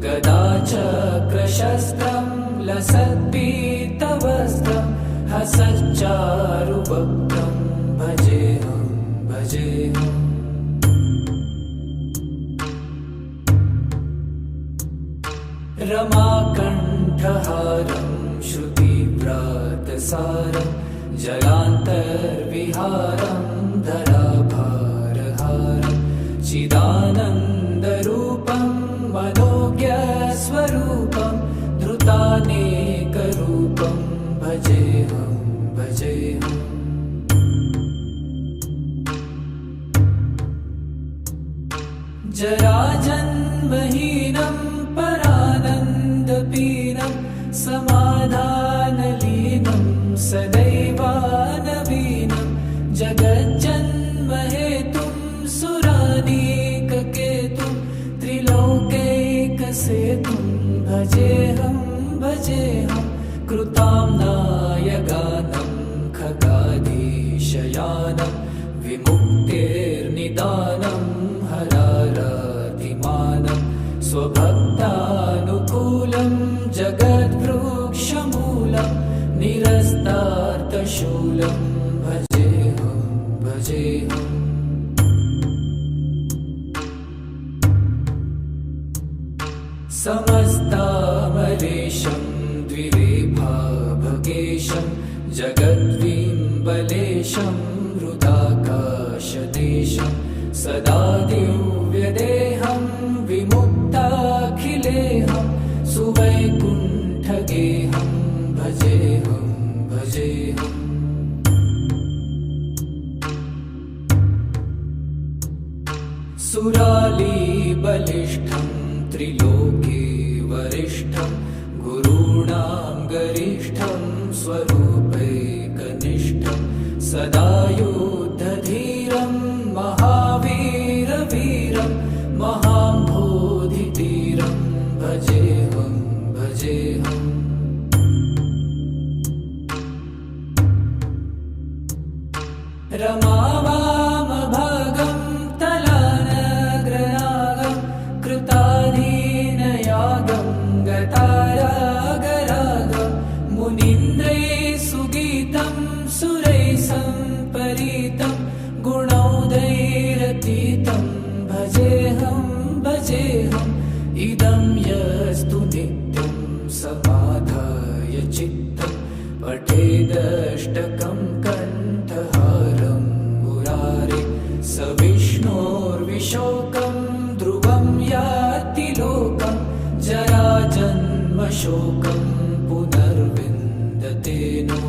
गदाचक्रशस्त्रं लसत्पीतवस्त्रं हसच्चारुभक्तं भजेऽहं भजेऽहम् रमाकण्ठहारं श्रुतिव्रातसारं जलान्तर्विहारं धराभारहारं चिदानन्दरूपं मनोज्ञस्वरूपं धृतानेकरूपं भजेऽहम् जराजन्महीनं परानन्दपीनं समाधानलीनं सदैवानवीनं जगज्जन्महेतुं सुरानीककेतुं त्रिलोकैकसेतुं भजेऽहं भजेऽहं कृताम्नायगानं खगाधीशयानं विमुक्तेर्निदानं हरारातिमानं स्वभक्तानुकूलं जगद्वृक्षमूलं निरस्तार्थशूलं भजेऽहं भजेऽहम् समस्तामरेशं द्विरेफाभगेशं जगद्विम्बलेशं हृदाकाशदेशं सदा दिव्यदेहं विमुक्ताखिलेहं सुवैकुण्ठगेहं भजेऽहं भजेऽहम् सुरालीबलिष्ठं त्रिलोके वरिष्ठं गुरूणां गरिष्ठं स्वरूपैकनिष्ठं सदा युद्धधीरं महावीरवीरं महाम्भोधितीरं भजेऽहं भजेऽहम् रमावामभागं तलानग्रनागं कृताधीनयागं गतारागरागं मुनीन्द्रैः सुगीतं सुरैः सम्परीतं गुणौदैरतीतं भजेऽहं भजेऽहम् इदं यस्तु नित्यं समाधाय चित्तं पठेदष्टकं कण्ठहारं मुरारे स विष्णोर्विशोकं ध्रुवं याति लोकं जराजन्मशोकं पुनर्विन्दते नो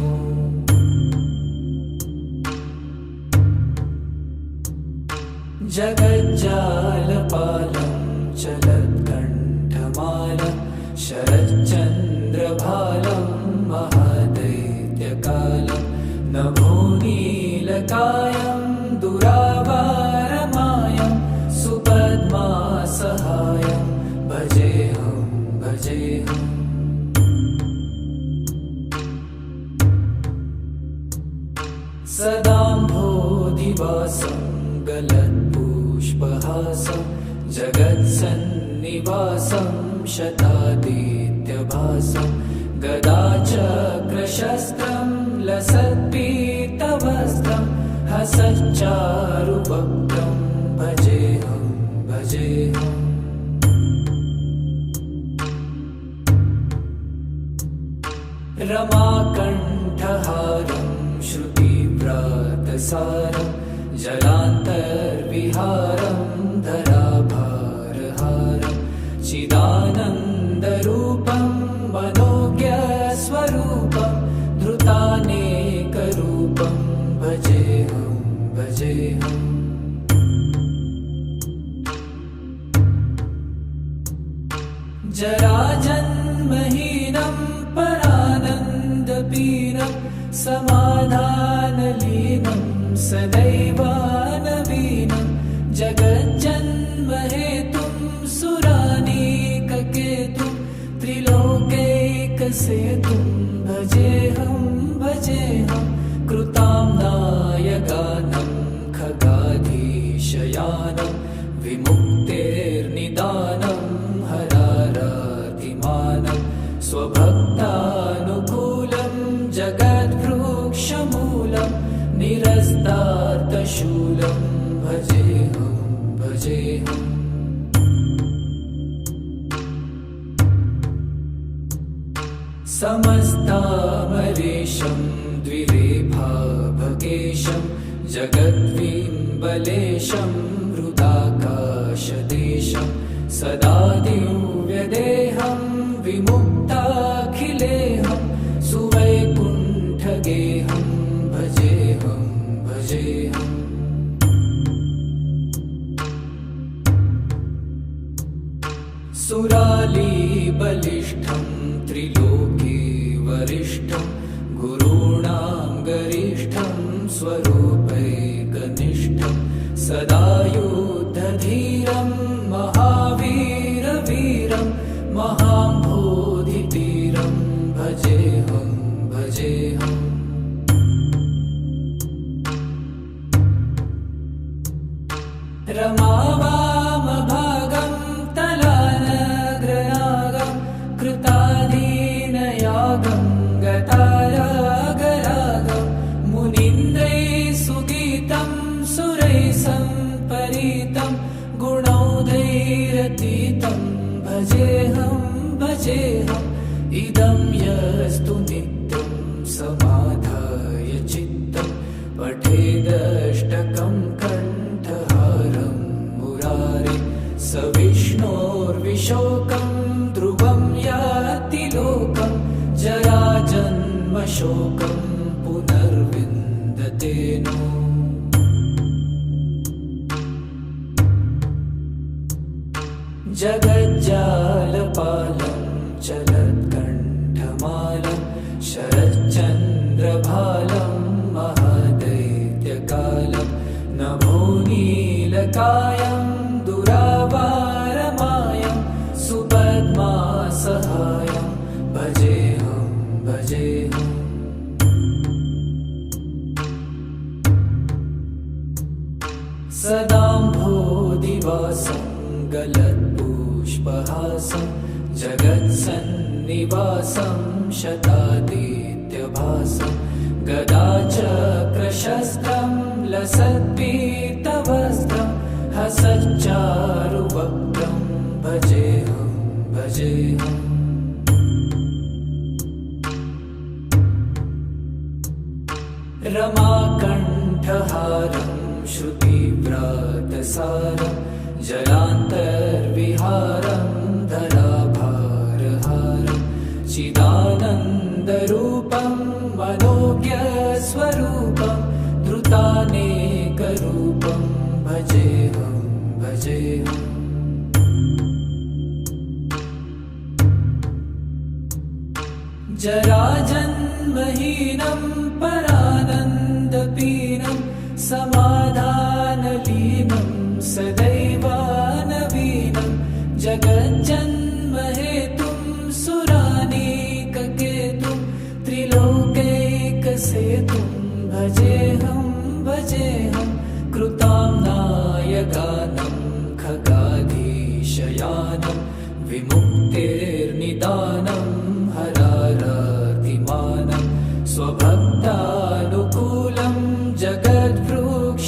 जगज्जालपालं चलत्कण्ठमालं शरच्चन्द्रभालं महादैत्यकालं नभोनीलकायं दुरावारमायं सुपद्मासहायं भजेऽहं भजेऽहम् सदाम्भोधिवासं गलत्पुष्पहासं जगत्सन्निवासं शतादित्यभासं गदाचक्रशस्त्रं लसत्पीतवस्त्रं हसच्चारुवक्त्रं भजेऽहं भजेऽहम् रमाकण्ठहारं श्रुतिव्रातसारं जलान्तर्विहारं धराभारहारं चिदानन्दरूपं मनोज्ञस्वरूपं धृतानेकरूपं भजेऽहं भजेऽहम् जराजन्महीनं परानन्दपीनं समाधानलीनं सदैवानवीनं जगज्जन्महेतुं सुरानीककेतुं त्रिलोकैकसेतुं भजेऽहं भजेऽहं कृताम्नायगानं खगाधीशयानं विमुक्तेर्निदानं हरारातिमानं स्वभक्तानुकूलं जगद्वृक्षमूलं निरस्तार्थशूलं भजेऽहं भजेऽहम् समस्तामरेशं द्विरेफाभगेशं जगद्विम्बलेशं हृदाकाशदेशं सदा दिव्यदेहं विमुक्ताखिलेहं सुवैकुण्ठगेहं भजेऽहं भजेऽहम् सुरालीबलिष्ठं त्रिलोके वरिष्ठं गुरूणां गरिष्ठं स्वरूपैकनिष्ठं सदा युद्धधीरं महावीरवीरं महाम्भोधितीरं भजेऽहं भजेऽहम्। रमावामभागं तलानग्रनागं कृताधीनयागं गतारागरागं मुनीन्द्रैः सुगीतं सुरैः सम्परीतं गुणौघैरतीतं भजेऽहं भजेऽहम्। इदं यस्तु नित्यं समाधाय चित्तं पठेदष्टकं कण्ठहारं मुरारे स विष्णोर्विशोकं ध्रुवं याति लोकं जराजन्मशोकं पुनर्विन्दते नो। जगज्जालपालं चलत्कण्ठमालं शरच्चन्द्रभालं महादैत्यकालं नभोनीलकायं दुरावारमायं सुपद्मासहायं भजेऽहं भजेऽहम्। सदाम्भोदिवासं गलत्पुष्पहासं जगत्सन्निवासं शतादित्यभासं गदाचक्रशस्त्रं लसत्पीतवस्त्रं हसच्चारुवक्त्रं भजेऽहं भजेऽहम्। रमाकण्ठहारं श्रुतिव्रातसारं जलान्तर्विहारं धराभारहारं चिदानन्दरूपं मनोज्ञस्वरूपं धृतानेकरूपं भजेऽहं भजेऽहम्। जराजन्महीनं परानन्दपीनं समाधानलीनं सदैवानवीनं जगज्जन्महेतुं सुरानीककेतुं त्रिलोकैकसेतुं भजेऽहं भजेऽहं। कृताम्नायगानं खगाधीशयानं विमुक्तिर्निदानं हरारातिमानं स्वभक्तानुकूलं जगद्वृक्षमूलं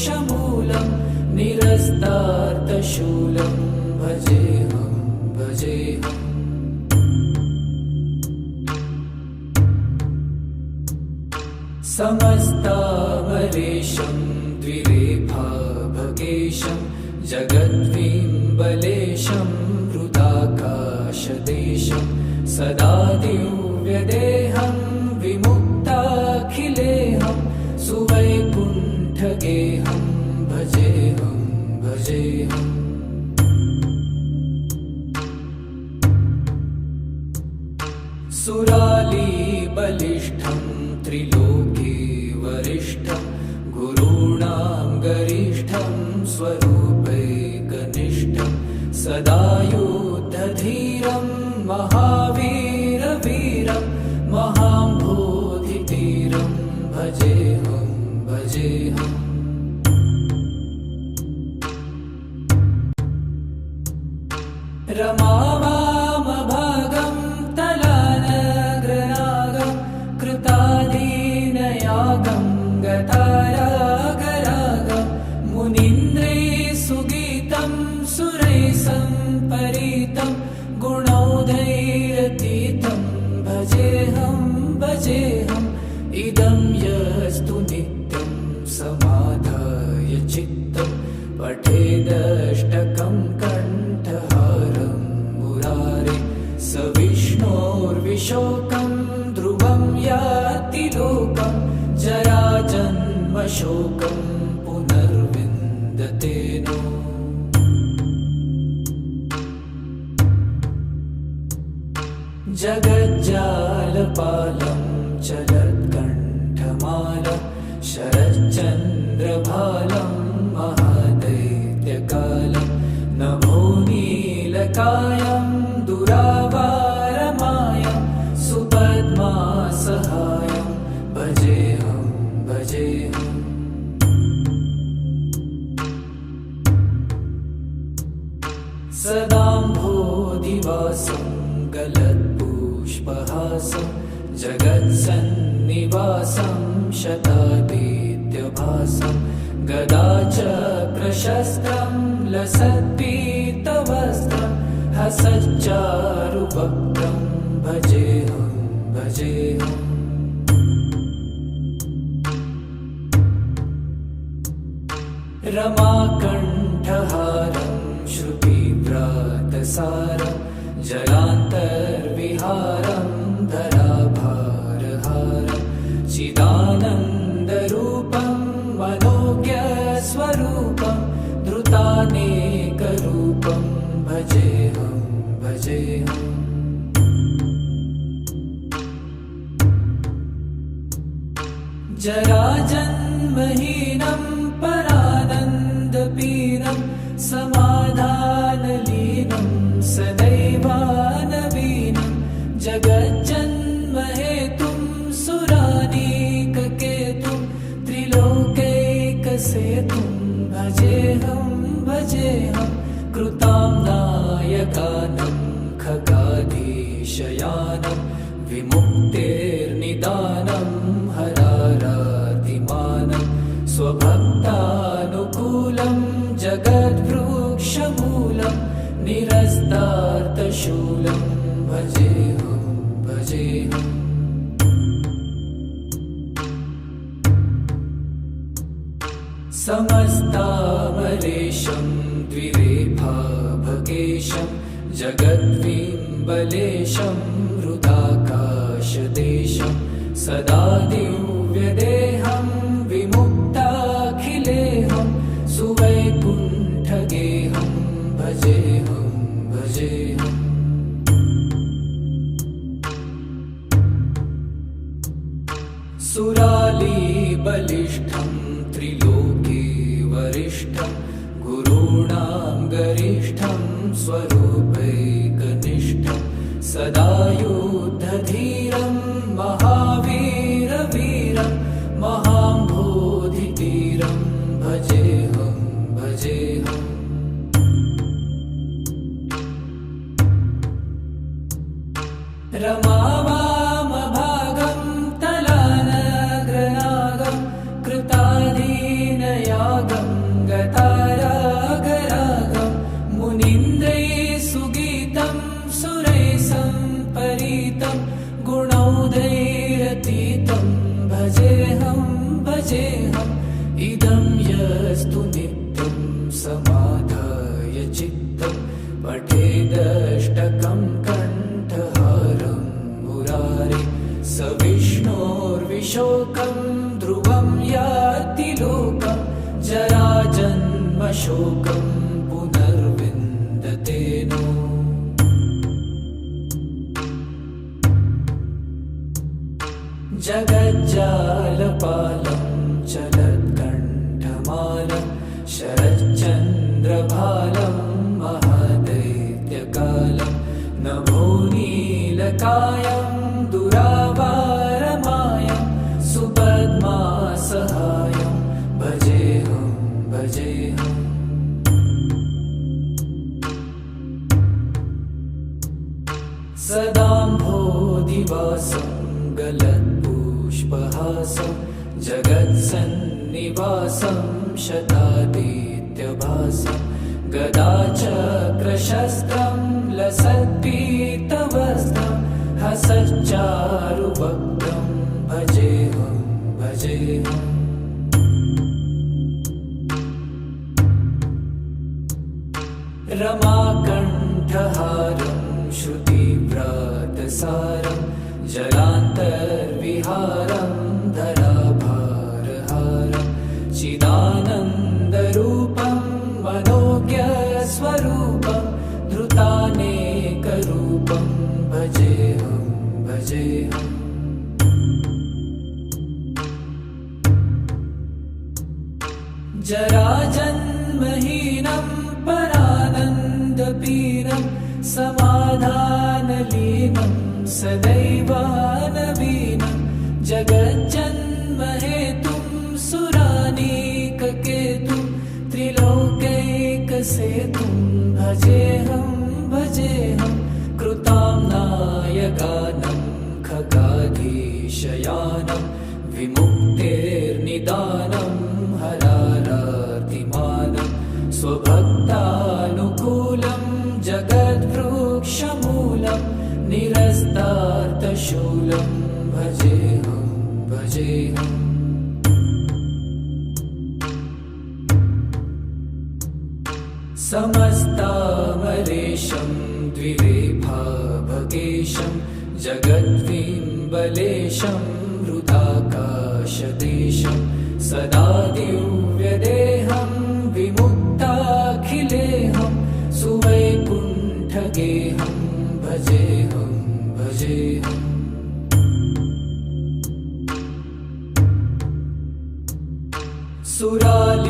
निरस्तार्थशूलं भजेऽहं भजेऽहम्। समस्तामरेशं द्विरेफाभगेशं जगद्विम्बलेशं हृदाकाशदेशं सदा दिव्यदेहं विमुक्ताखिलेहं सुवैकुण्ठगेहं भजेऽहं भजेऽहम्। सुरालीबलिष्ठं त्रिलोके वरिष्ठं गुरूणां गरिष्ठं स्वरूपैकनिष्ठं सदा युद्धधीरं महावीरवीरं महाम्भोधितीरं भजेऽहं भजेऽहम्। रमावामभागं तलानग्रनागं कृताधीनयागं गतारागरागं मुनीन्द्रैः सुगीतं सुरैः सम्परीतं गुणौघैरतीतं भजेऽहं भजेऽहम्। इदं यस्तु नित्यं समाधाय चित्तं पठेदष्टकं कण्ठहारं मुरारे स विष्णोर्विशोकं ध्रुवं याति लोकं जराजन्मशोकं पुनर्विन्दते नो। जगज्जालपालं चलत्कण्ठमालं शरच्चन्द्रभालं महादैत्यकालं नभोनीलकायं दुरावारमायं सुपद्मासहायं भजेऽहं भजेऽहम् सदाम्भोधिवासं गलत्पुष्पहासं जगत्सन्निवासं शतादित्यभासं गदाचक्रशस्त्रं लसत्पीतवस्त्रं हसच्चारुवक्त्रं भजेऽहं भजेऽहम् रमाकण्ठहारं श्रुतिव्रातसारं जलान्तर्विहारं धराभारहारं चिदानन्दरूपं मनोज्ञस्वरूपं धृतानेकरूपं भजेऽहं भजेऽहम् जराजन्महीनं परानन्दपीनं समाधानलीनं सदैवानवीनं जगज्जन्महेतुं सुरानीककेतुं त्रिलोकैकसेतुं भजेऽहं भजेऽहं कृतां नायकानं खगाधीशयानं विमुक्तेर्निदानं हरारातिमानं स्वभक्तानुकूलं जगद्वृक्षमूलं निरस्तार्थशूलं भजेऽहं भजेऽहम् समस्तामरेशं द्विरेफाभकेशं जगद्विम्बलेशं हृदाकाशदेशं सदा दिव्यदेहं विमुक्ताखिलेहं सुवैकुण्ठगेहं भजेऽहं भजेऽहम् सुरालीबलिष्ठं त्रिलोके वरिष्ठं गुरूणां गरिष्ठं स्वरूपैकनिष्ठं सदा युद्धधीरं महावीरवीरं महाम्भोधितीरं भजेऽहं भजेऽहम् रमावामभागं तलानग्रनागं कृताधीनयागं गतारागरागं मुनीन्द्रैः सुगीतं सुरैः सम्परीतं गुणौघैरतीतं भजेऽहं भजेऽहम् इदं यस्तु नित्यं समाधाय चित्तं पठेदष्टकं कण्ठहारं मुरारे स विष्णोर्विशोकं ध्रुवं याति लोकं जराजन्मशोकं पुनर्विन्दते नो जगज्जालपालं चलत्कण्ठमालं शरच्चन्द्रभालं महादैत्यकालं नभोनीलकायं दुरावारमायं सुपद्मासहायं भजेऽहं भजेऽहम् सदाम्भोधिवासं गलत्पुष्पहासं जगत्सन्निवासं शतादित्यभासं गदाचक्रशस्त्रं लसत्पीतवस्त्रं हसच्चारुवक्त्रं भजेऽहं भजेऽहम् रमाकण्ठहारं श्रुतिव्रातसारं जलान्तर्विहारं धराभारहारं चिदानन्दरूपं मनोज्ञस्वरूपं धृतानेकरूपं भजेऽहं जराजन्महीनं परानन्दपीनं समाधानलीनं सदैवानवीनं जगज्जन्महेतुं सुरानीककेतुं त्रिलोकैकसेतुं भजेऽहं कृताम्नायगानं खगाधीशयानं विमुक्तेर्निदानं हरारातिमानं स्वभक्तानुकूलं जगद्वृक्षमूलं निरस्तार्थशूलं भजेऽहम् समस्तामरेशं द्विरेफाभगेशं जगद्विम्बलेशं हृदाकाशदेशं सदा दिव्यदेहं विमुक्ताखिलेहं सुवैकुण्ठगेहं भजेऽहम्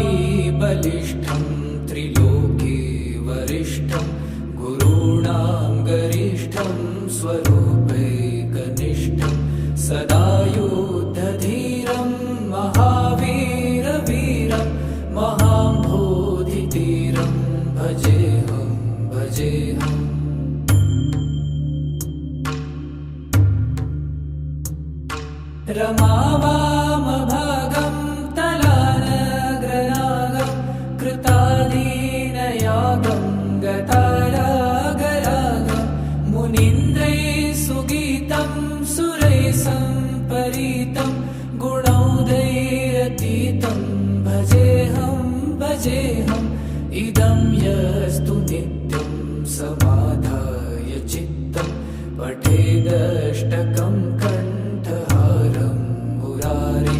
सुरालीबलिष्ठं त्रिलोके वरिष्ठं गुरूणां गरिष्ठं स्वरूपैकनिष्ठं सदा युद्धधीरं महावीरवीरं महाम्भोधितीरं भजेऽहम् रमावामभागं तलानग्रनागं कृताधीनयागं गतारागरागं मुनीन्द्रैः सुगीतं सुरैः सम्परीतं गुणौदैरतीतं भजेऽहम् इदं यस्तु नित्यं समाधाय चित्तं पठेदष्टकं कण्ठहारं मुरारे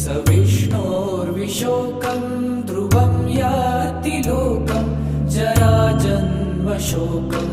स विष्णोर्विशोकं ध्रुवं याति लोकं जराजन्मशोकं